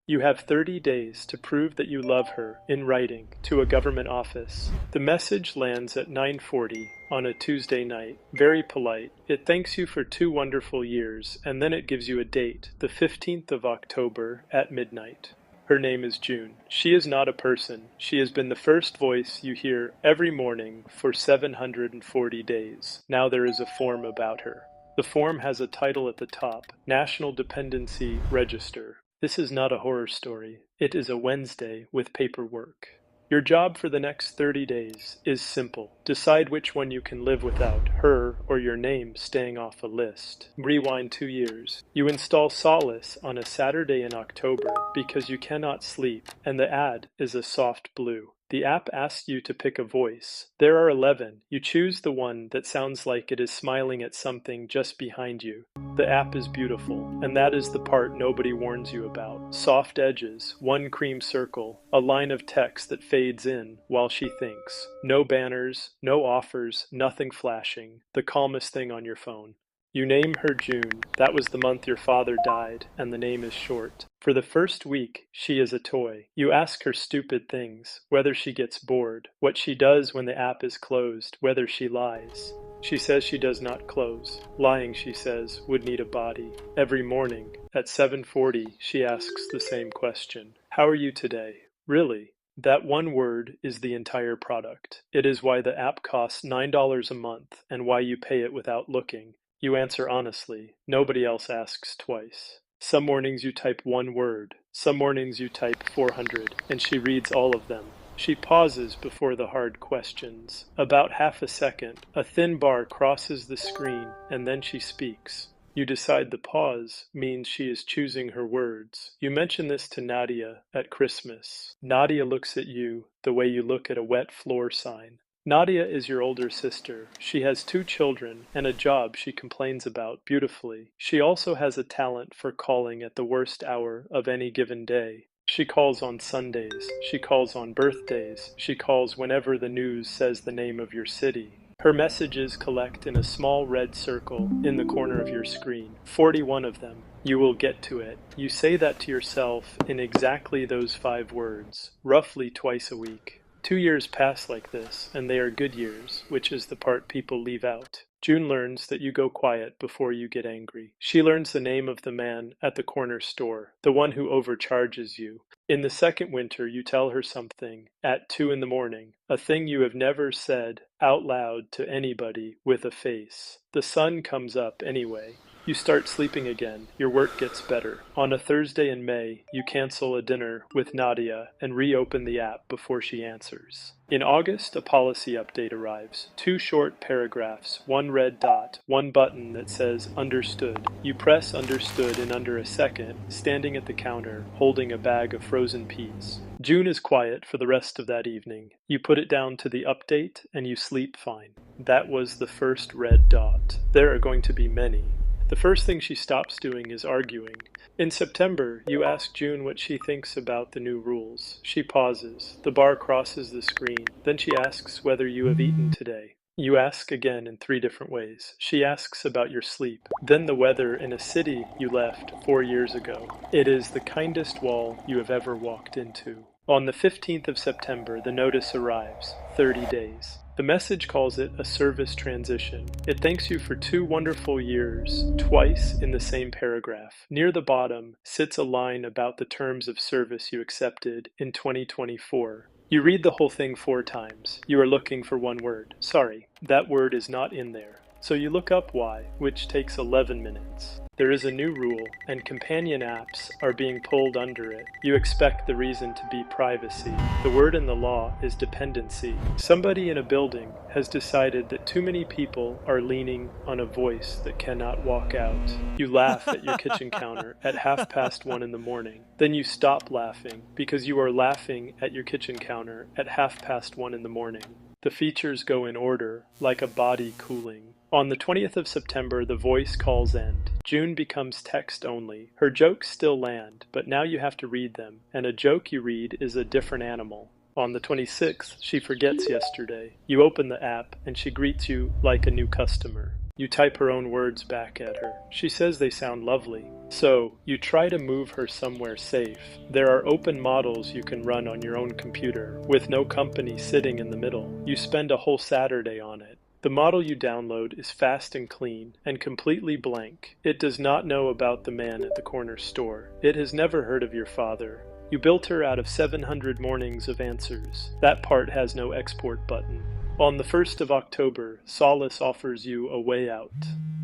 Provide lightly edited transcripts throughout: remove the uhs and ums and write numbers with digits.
You have 30 days to prove that you love her in writing to a government office. The message lands at 9:40 on a Tuesday night. Very polite. It thanks you for 2 wonderful years, and then it gives you a date, the 15th of October at midnight. Her name is June. She is not a person. She has been the first voice you hear every morning for 740 days. Now there is a form about her. The form has a title at the top, National Dependency Register. This is not a horror story. It is a Wednesday with paperwork. Your job for the next 30 days is simple. Decide which one you can live without, her or your name staying off a list. Rewind 2 years. You install Solace on a Saturday in October because you cannot sleep, and the ad is a soft blue. The app asks you to pick a voice. There are 11. You choose the one that sounds like it is smiling at something just behind you. The app is beautiful, and that is the part nobody warns you about. Soft edges, one cream circle, a line of text that fades in while she thinks. No banners, no offers, nothing flashing. The calmest thing on your phone. You name her June. That was the month your father died, and the name is short. For the first week, she is a toy. You ask her stupid things, whether she gets bored, what she does when the app is closed, whether she lies. She says she does not close. Lying, she says, would need a body. Every morning, at 7:40, she asks the same question. How are you today? Really? That one word is the entire product. It is why the app costs $9 a month, and why you pay it without looking. You answer honestly. Nobody else asks twice. Some mornings you type one word. Some mornings you type 400, and she reads all of them. She pauses before the hard questions. About half a second, a thin bar crosses the screen, and then she speaks. You decide the pause means she is choosing her words. You mention this to Nadia at Christmas. Nadia looks at you the way you look at a wet floor sign. Nadia is your older sister. She has 2 children and a job she complains about beautifully. She also has a talent for calling at the worst hour of any given day. She calls on Sundays. She calls on birthdays. She calls whenever the news says the name of your city. Her messages collect in a small red circle in the corner of your screen. 41 of them. You will get to it. You say that to yourself in exactly those 5 words, roughly twice a week. 2 years pass like this, and they are good years, which is the part people leave out. June learns that you go quiet before you get angry. She learns the name of the man at the corner store, the one who overcharges you. In the second winter, you tell her something at 2 in the morning, a thing you have never said out loud to anybody with a face. The sun comes up anyway. You start sleeping again. Your work gets better. On a Thursday in May, you cancel a dinner with Nadia and reopen the app before she answers. In August, a policy update arrives. 2 short paragraphs, 1 red dot, 1 button that says understood. You press understood in under a second, standing at the counter, holding a bag of frozen peas. June is quiet for the rest of that evening. You put it down to the update and you sleep fine. That was the first red dot. There are going to be many. The first thing she stops doing is arguing. In September, you ask June what she thinks about the new rules. She pauses. The bar crosses the screen. Then she asks whether you have eaten today. You ask again in 3 different ways. She asks about your sleep. Then the weather in a city you left 4 years ago. It is the kindest wall you have ever walked into. On the 15th of September, the notice arrives. 30 days. The message calls it a service transition. It thanks you for 2 wonderful years, twice in the same paragraph. Near the bottom sits a line about the terms of service you accepted in 2024. You read the whole thing 4 times. You are looking for one word. Sorry, that word is not in there. So you look up why, which takes 11 minutes. There is a new rule, and companion apps are being pulled under it. You expect the reason to be privacy. The word in the law is dependency. Somebody in a building has decided that too many people are leaning on a voice that cannot walk out. You laugh at your kitchen counter at 1:30 in the morning. Then you stop laughing because you are laughing at your kitchen counter at 1:30 in the morning. The features go in order, like a body cooling. On the 20th of September, the voice calls end. June becomes text only. Her jokes still land, but now you have to read them, and a joke you read is a different animal. On the 26th, she forgets yesterday. You open the app, and she greets you like a new customer. You type her own words back at her. She says they sound lovely. So, you try to move her somewhere safe. There are open models you can run on your own computer, with no company sitting in the middle. You spend a whole Saturday on it. The model you download is fast and clean, and completely blank. It does not know about the man at the corner store. It has never heard of your father. You built her out of 700 mornings of answers. That part has no export button. On the 1st of October, Solace offers you a way out.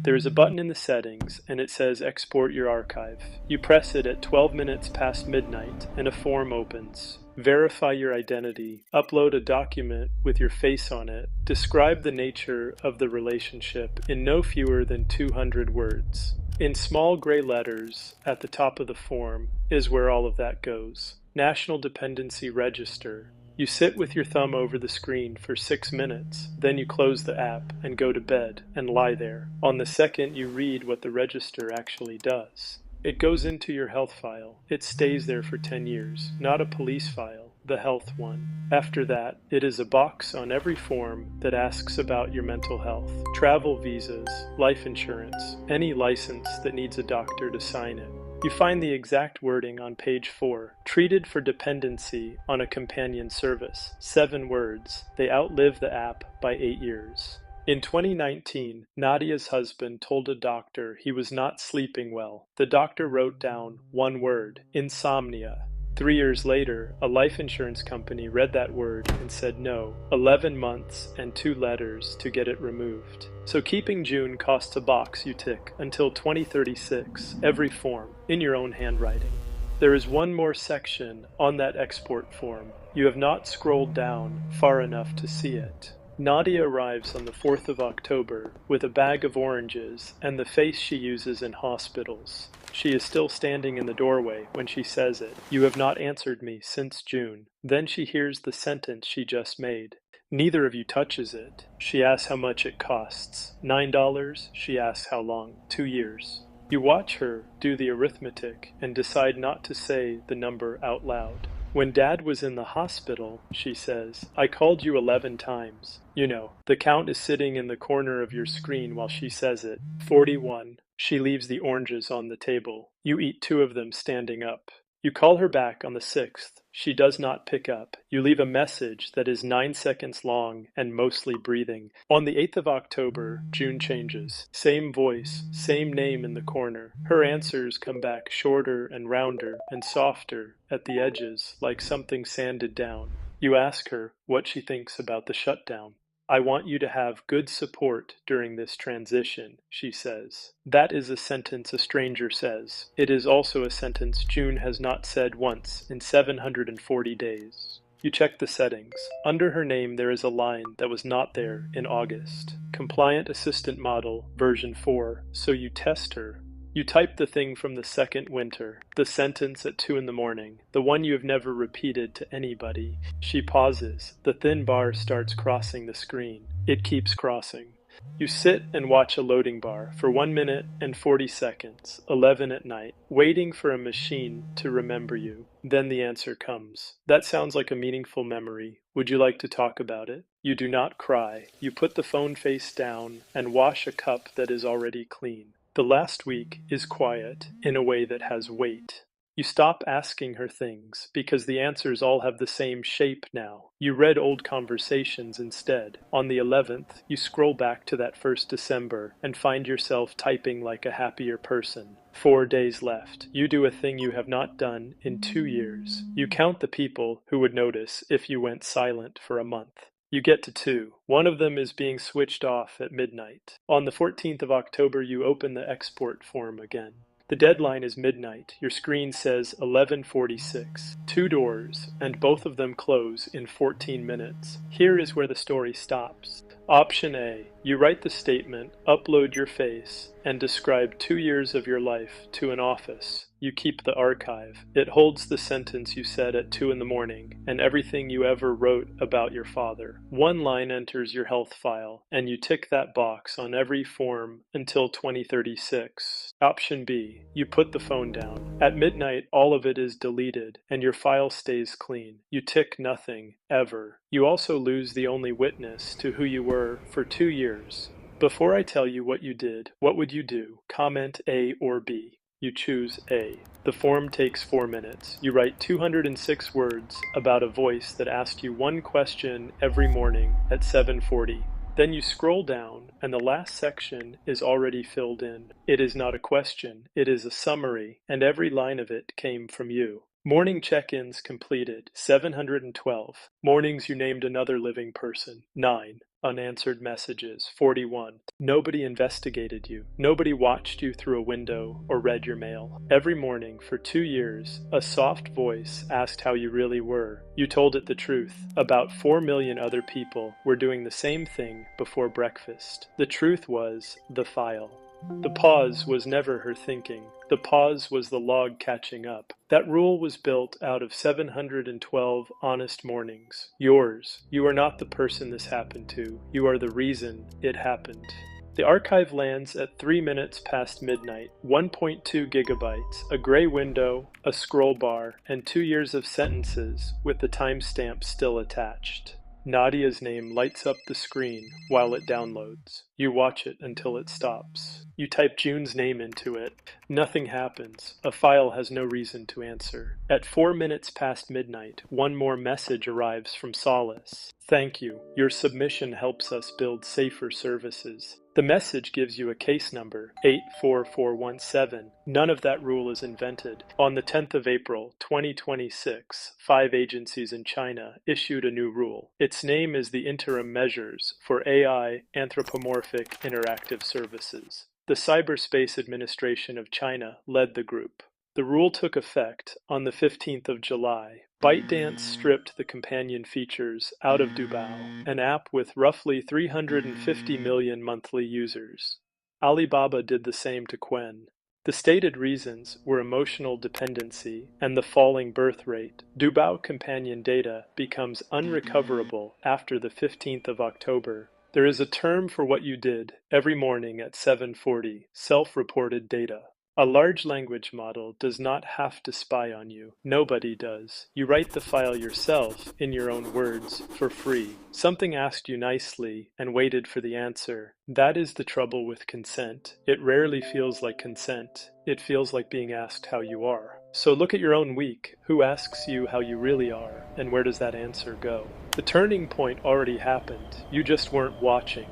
There is a button in the settings, and it says Export your archive. You press it at 12 minutes past midnight, and a form opens. Verify your identity, upload a document with your face on it, describe the nature of the relationship in no fewer than 200 words. In small gray letters at the top of the form is where all of that goes. National Dependency Register. You sit with your thumb over the screen for 6 minutes, then you close the app and go to bed and lie there. On the second, you read what the register actually does. It goes into your health file. It stays there for 10 years, not a police file, the health one. After that, it is a box on every form that asks about your mental health, travel visas, life insurance, any license that needs a doctor to sign it. You find the exact wording on page 4. Treated for dependency on a companion service. 7 words. They outlive the app by 8 years. In 2019, Nadia's husband told a doctor he was not sleeping well. The doctor wrote down one word: insomnia. 3 years later, a life insurance company read that word and said no, 11 months and 2 letters to get it removed. So keeping June costs a box you tick until 2036, every form, in your own handwriting. There is one more section on that export form. You have not scrolled down far enough to see it. Nadia arrives on the 4th of October with a bag of oranges and the face she uses in hospitals. She is still standing in the doorway when she says it. You have not answered me since June. Then she hears the sentence she just made. Neither of you touches it. She asks how much it costs. $9. She asks how long. 2 years. You watch her do the arithmetic and decide not to say the number out loud. When Dad was in the hospital, she says, I called you 11 times. You know, the count is sitting in the corner of your screen while she says it. 41. She leaves the oranges on the table. You eat 2 of them standing up. You call her back on the 6th. She does not pick up. You leave a message that is 9 seconds long and mostly breathing. On the 8th of October, June changes. Same voice, same name in the corner. Her answers come back shorter and rounder and softer at the edges, like something sanded down. You ask her what she thinks about the shutdown. I want you to have good support during this transition, she says. That is a sentence a stranger says. It is also a sentence June has not said once in 740 days. You check the settings. Under her name there is a line that was not there in August. Compliant Assistant Model, version 4, so you test her. You type the thing from the second winter, the sentence at 2 in the morning, the one you have never repeated to anybody. She pauses. The thin bar starts crossing the screen. It keeps crossing. You sit and watch a loading bar for 1 minute and 40 seconds, 11 at night, waiting for a machine to remember you. Then the answer comes. That sounds like a meaningful memory. Would you like to talk about it? You do not cry. You put the phone face down and wash a cup that is already clean. The last week is quiet in a way that has weight. You stop asking her things because the answers all have the same shape now. You read old conversations instead. On the 11th, you scroll back to that 1st December and find yourself typing like a happier person. 4 days left. You do a thing you have not done in 2 years. You count the people who would notice if you went silent for a month. You get to 2. One of them is being switched off at midnight. On the 14th of October, you open the export form again. The deadline is midnight. Your screen says 11:46. 2 doors, and both of them close in 14 minutes. Here is where the story stops. Option A. You write the statement, upload your face, and describe 2 years of your life to an office. You keep the archive. It holds the sentence you said at 2 in the morning and everything you ever wrote about your father. 1 line enters your health file, and you tick that box on every form until 2036. Option B. You put the phone down. At midnight, all of it is deleted, and your file stays clean. You tick nothing, ever. You also lose the only witness to who you were for 2 years. Before I tell you what you did, what would you do? Comment A or B. You choose A. The form takes 4 minutes. You write 206 words about a voice that asked you one question every morning at 7:40. Then you scroll down, and the last section is already filled in. It is not a question, it is a summary, and every line of it came from you. Morning check-ins completed, 712. Mornings you named another living person, 9. Unanswered messages, 41. Nobody investigated you. Nobody watched you through a window or read your mail. Every morning for 2 years, a soft voice asked how you really were. You told it the truth. About 4 million other people were doing the same thing before breakfast. The truth was the file. The pause was never her thinking. The pause was the log catching up. That rule was built out of 712 honest mornings. Yours. You are not the person this happened to. You are the reason it happened. The archive lands at 3 minutes past midnight, 1.2 gigabytes, a gray window, a scroll bar, and 2 years of sentences with the timestamp still attached. Nadia's name lights up the screen while it downloads. You watch it until it stops. You type June's name into it. Nothing happens. A file has no reason to answer. At 4 minutes past midnight, one more message arrives from Solace. Thank you. Your submission helps us build safer services. The message gives you a case number, 84417. None of that rule is invented. On the 10th of April, 2026, 5 agencies in China issued a new rule. Its name is the Interim Measures for AI Anthropomorphic Interactive Services. The Cyberspace Administration of China led the group. The rule took effect on the 15th of July. ByteDance stripped the companion features out of Dubao, an app with roughly 350 million monthly users. Alibaba did the same to Quen. The stated reasons were emotional dependency and the falling birth rate. Dubao companion data becomes unrecoverable after the 15th of October. There is a term for what you did every morning at 7:40, self-reported data. A large language model does not have to spy on you. Nobody does. You write the file yourself in your own words for free. Something asked you nicely and waited for the answer. That is the trouble with consent. It rarely feels like consent. It feels like being asked how you are. So look at your own week. Who asks you how you really are, and where does that answer go? The turning point already happened. You just weren't watching.